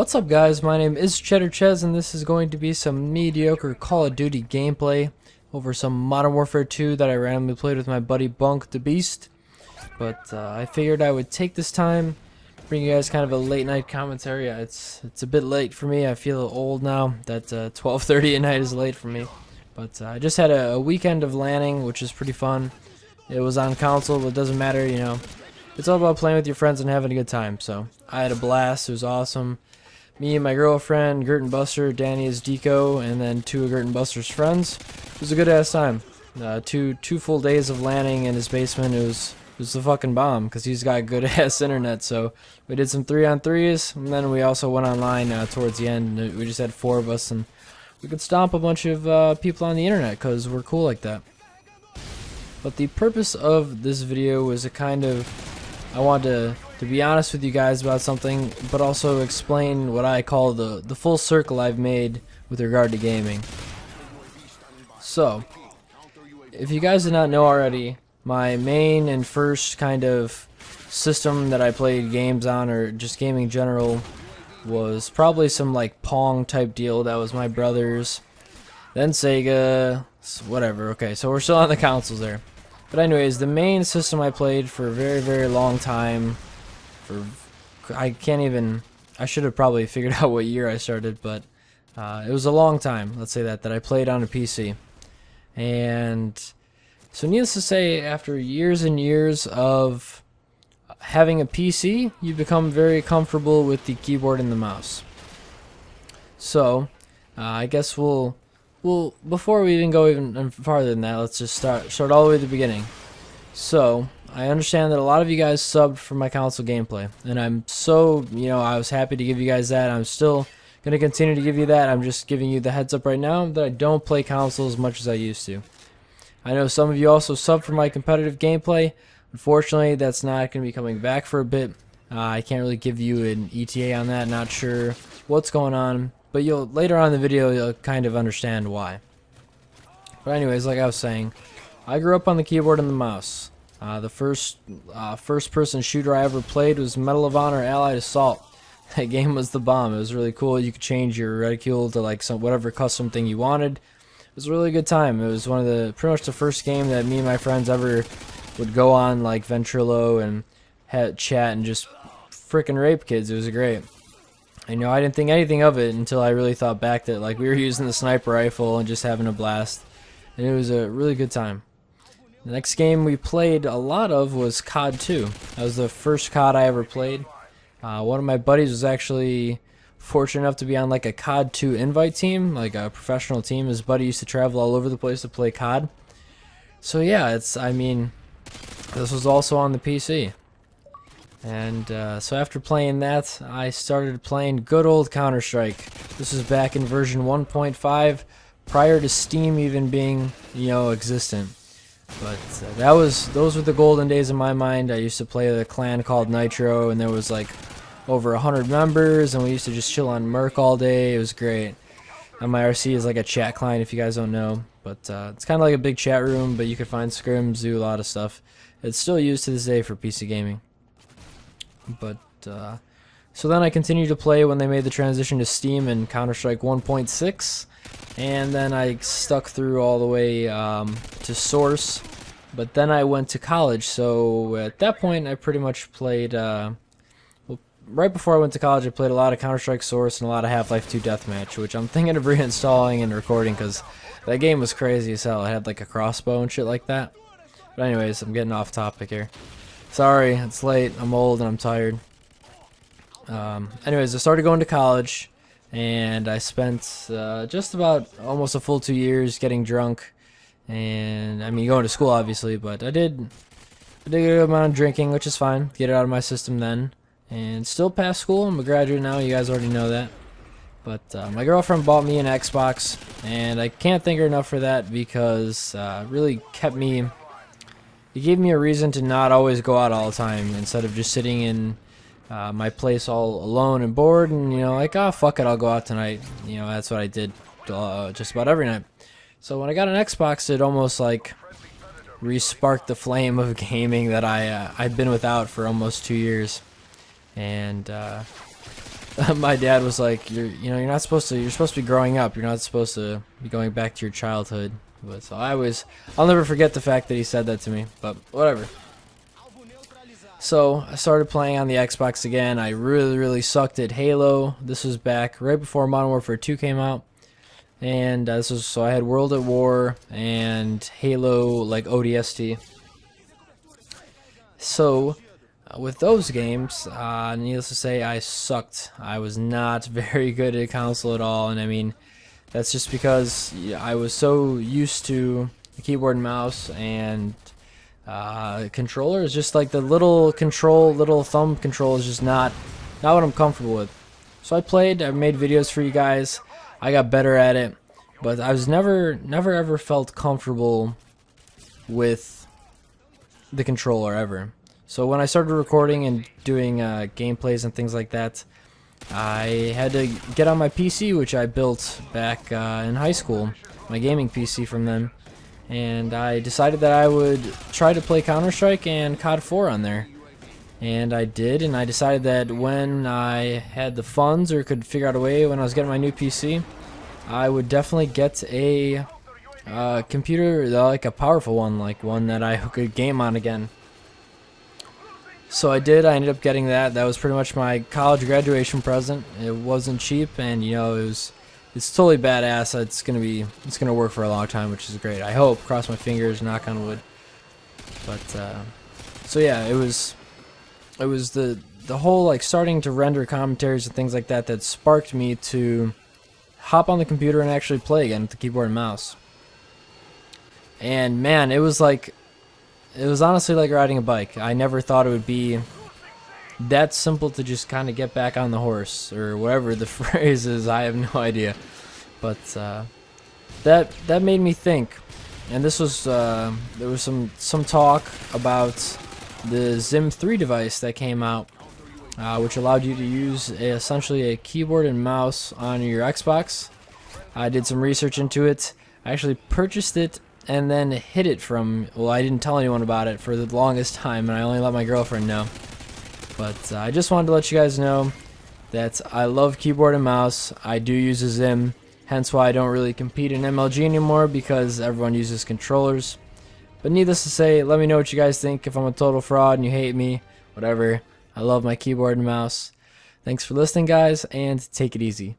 What's up guys, my name is Cheddar Chez and this is going to be some mediocre Call of Duty gameplay over some Modern Warfare 2 that I randomly played with my buddy Bunk the Beast. But I figured I would take this time, bring you guys kind of a late night commentary. It's a bit late for me, I feel old now, that 12:30 at night is late for me. But I just had a weekend of LANing, which is pretty fun. It was on console, but it doesn't matter, you know. It's all about playing with your friends and having a good time, so I had a blast, it was awesome. Me and my girlfriend, Gurton Buster, Danny is Deco, and then two of Gurton Buster's friends. It was a good ass time. Two full days of LANing in his basement. It was the fucking bomb because he's got good ass internet. So we did some 3-on-3s, and then we also went online towards the end. We just had 4 of us, and we could stomp a bunch of people on the internet because we're cool like that. But the purpose of this video was a kind of, I wanted to be honest with you guys about something, but also explain what I call the full circle I've made with regard to gaming. So, if you guys did not know already, my main and first kind of system that I played games on, or just gaming in general, was probably some like Pong type deal. That was my brother's, then Sega, whatever. Okay, so we're still on the consoles there. But anyways, the main system I played for a very long time, I should have probably figured out what year I started, but it was a long time, let's say that I played on a PC. And so needless to say, after years and years of having a PC, you become very comfortable with the keyboard and the mouse. So I guess we'll before we even go even farther than that, let's just start all the way at the beginning. So I understand that a lot of you guys subbed for my console gameplay, and I'm so, I was happy to give you guys that. I'm still going to continue to give you that. I'm just giving you the heads up right now that I don't play console as much as I used to. I know some of you also subbed for my competitive gameplay. Unfortunately, that's not going to be coming back for a bit. I can't really give you an ETA on that, not sure what's going on, but later on in the video you'll kind of understand why. But anyways, like I was saying, I grew up on the keyboard and the mouse. The first-person shooter I ever played was Medal of Honor Allied Assault. That game was the bomb. It was really cool. You could change your reticule to like whatever custom thing you wanted. It was a really good time. It was pretty much the first game that me and my friends ever would go on like Ventrilo and chat and just frickin' rape kids. It was great. And, I didn't think anything of it until I really thought back that like we were using the sniper rifle and just having a blast. And it was a really good time. The next game we played a lot of was COD 2. That was the first COD I ever played. One of my buddies was actually fortunate enough to be on like a COD 2 invite team, like a professional team. His buddy used to travel all over the place to play COD. So yeah, this was also on the PC. And so after playing that, I started playing good old Counter-Strike. This was back in version 1.5, prior to Steam even being, existent. But those were the golden days in my mind. I used to play a clan called Nitro, and there was like over 100 members, and we used to just chill on Merc all day. It was great. And my RC is like a chat client, if you guys don't know. But it's kind of like a big chat room, but you can find scrims, do a lot of stuff. It's still used to this day for PC gaming. But so then I continued to play when they made the transition to Steam and Counter-Strike 1.6, and then I stuck through all the way to Source. But then I went to college, so at that point I pretty much played right before I went to college I played a lot of Counter-Strike Source and a lot of Half-Life 2 Deathmatch, which I'm thinking of reinstalling and recording because that game was crazy as hell. It had like a crossbow and shit like that. But anyways, I'm getting off topic here. Sorry, it's late, I'm old, and I'm tired. Anyways, I started going to college, and I spent just about almost a full 2 years getting drunk. And, going to school, obviously, but I did a good amount of drinking, which is fine. Get it out of my system then. And still passed school. I'm a graduate now, you guys already know that. But my girlfriend bought me an Xbox, and I can't thank her enough for that because it really kept me... It gave me a reason to not always go out all the time instead of just sitting in my place all alone and bored and, like, oh, fuck it, I'll go out tonight. That's what I did just about every night. So when I got an Xbox, it almost, like, re-sparked the flame of gaming that I'd been without for almost 2 years. And my dad was like, you're not supposed to. You're supposed to be growing up. You're not supposed to be going back to your childhood. But so I'll never forget the fact that he said that to me. But whatever. So I started playing on the Xbox again. I really sucked at Halo. This was back right before Modern Warfare 2 came out. And so I had World at War and Halo like ODST. So with those games, needless to say, I sucked. I was not very good at console at all, and I mean, that's just because I was so used to the keyboard and mouse, and controller is just like the little thumb control is just not what I'm comfortable with. So I made videos for you guys. I got better at it, but I was never ever felt comfortable with the controller ever. So when I started recording and doing gameplays and things like that, I had to get on my PC, which I built back in high school, my gaming PC from then, and I decided that I would try to play Counter-Strike and COD 4 on there. And I did, and I decided that when I had the funds or could figure out a way when I was getting my new PC, I would definitely get a computer, like a powerful one, like one that I could game on again. So I did. I ended up getting that. That was pretty much my college graduation present. It wasn't cheap, and you know, it's totally badass. It's gonna work for a long time, which is great. I hope. Cross my fingers, knock on wood. But so yeah, it was the whole like starting to render commentaries and things like that that sparked me to hop on the computer and actually play again with the keyboard and mouse. And man, it was honestly like riding a bike. I never thought it would be that simple to just kind of get back on the horse, or whatever the phrase is. I have no idea. But that made me think. And this was there was some talk about the Zim 3 device that came out, which allowed you to use essentially a keyboard and mouse on your Xbox. I did some research into it. I actually purchased it and then hid it from, well, I didn't tell anyone about it for the longest time, and I only let my girlfriend know. But I just wanted to let you guys know that I love keyboard and mouse. I do use a Zim, hence why I don't really compete in MLG anymore, because everyone uses controllers. But needless to say, let me know what you guys think. If I'm a total fraud and you hate me, whatever. I love my keyboard and mouse. Thanks for listening, guys, and take it easy.